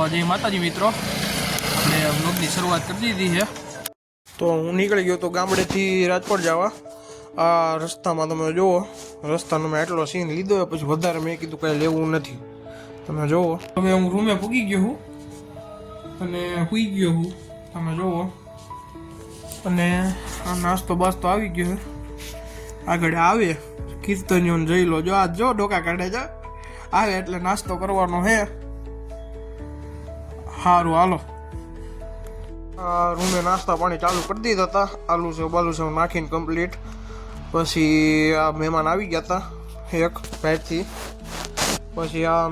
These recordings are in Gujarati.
જય માતાજી મિત્રો, આપણે વ્લોગની શરૂઆત કરી દીધી છે. તો હું નીકળી ગયો તો ગામડેથી રાજકોટ જવા. આ રસ્તામાં તમે જુઓ, રસ્તાનો મેં એટલો સીન લીધો, પછી વધારે મેં કીધું કાંઈ લેવું નથી. તમે જુઓ, હવે હું રૂમે પૂગી ગયો છું અને સૂઈ ગયો છું. તમે જુઓ, અને આ નાસ્તો બાસ્તો આવી ગયો. આગળ આવે કીર્તનીઓ જઈ લો, જો આ જો ડોકા કાઢે છે, આવે એટલે નાસ્તો કરવાનો છે. સારું હાલો. રૂમે નાસ્તા પાણી ચાલુ કરી દીધા હતા, આલુ સેવ બાલુ સેવ નાખીને કમ્પ્લીટ. પછી આ મહેમાન આવી ગયા હતા એક ભાઈથી. પછી આ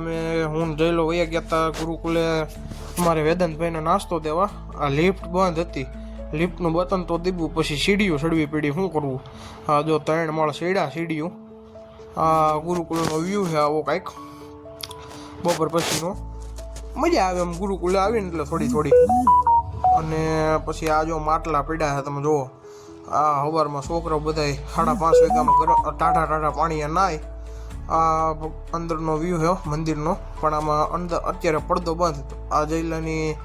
હું જઈ લો વયા ગયા હતા ગુરુકુલે અમારે વેદાંતભાઈને નાસ્તો દેવા. આ લિફ્ટ બંધ હતી, લિફ્ટનું બટન તો દીધું, પછી સીડીઓ ચડવી પડી. શું કરવું? આ જો 3 માળ સીડા સીડીઓ. આ ગુરુકુલનો વ્યૂ છે આવો કાંઈક બપોર પછીનો. મજા આવે એમ ગુરુકુલે આવીને એટલે થોડી. અને પછી આ જો માટલા પડ્યા છે, તમે જુઓ. આ સવારમાં છોકરા બધા 5:30 વાગ્યામાં ટાઢા પાણી નાય. આ અંદરનો વ્યૂ છે મંદિરનો, પણ આમાં અંદર અત્યારે પડદો બંધ. આ જઈલાની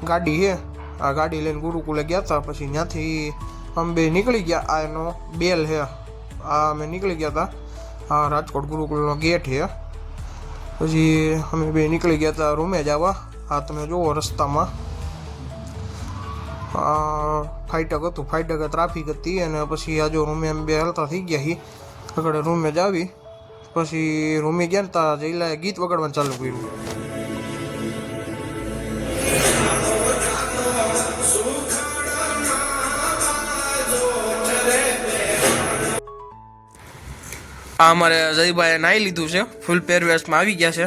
ગાડી છે, આ ગાડી લઈને ગુરુકુલે ગયા હતા. પછી ત્યાંથી અમે બે નીકળી ગયા. આ એનો બેલ છે, આ અમે નીકળી ગયા હતા. આ રાજકોટ ગુરુકુલનો ગેટ છે. પછી અમે બે નીકળી ગયા હતા રૂમે જવા. આ તમે જુઓ રસ્તામાં ફાટક હતું, ફાટક ટ્રાફિક હતી. અને પછી આ જો રૂમે અમે બે હલતા થઈ ગયા છીએ. આગળ રૂમે જ આવી. પછી રૂમે ગયા ને તા જઈલાએ ગીત વગાડવાનું ચાલુ કર્યું. આ અમારે જયભાઈએ નાહી લીધું છે, ફૂલ પહેરવેશમાં આવી ગયા છે.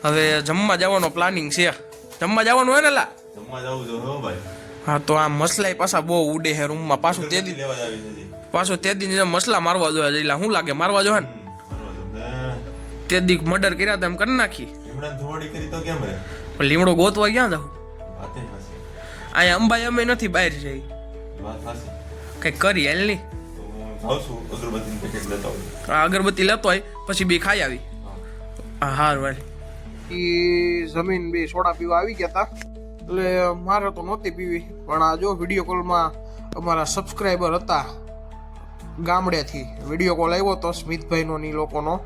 હવે જમવા જવાનો પ્લાનિંગ છે. જમવા જવાનું હોય ને લા? જમવા જવું જો હો ભાઈ. હા, તો આ મસલાઈ પાછા બહુ ઉડે છે રૂમમાં. પાછું તે દી મસલા મારવા જોઈએ જઈલા. શું લાગે, મારવા જોઈએ ને? તે દી મર્ડર કર્યા હતા એમ કરી નાખી. લીમડો ગોતવા ક્યાં જાવ? અહીંયા અંબાઈ અમે નથી બહાર જઈ, કઈક કરી હાલ ની. અગરબત્તી લેતો હોય પછી બે ખાઈ આવી. હાર ભાઈ. એ જમીન બે સોડા પીવા આવી ગયા હતા, એટલે મારે તો નહોતી પીવી. પણ આ જો વિડીયો કોલમાં અમારા સબસ્ક્રાઈબર હતા ગામડેથી, વિડીયો કોલ આવ્યો હતો સ્મિતભાઈનો ની લોકોનો.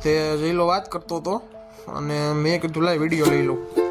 તે જઈલો વાત કરતો હતો અને મેં કીધું લાય વિડીયો લઈ લઉં.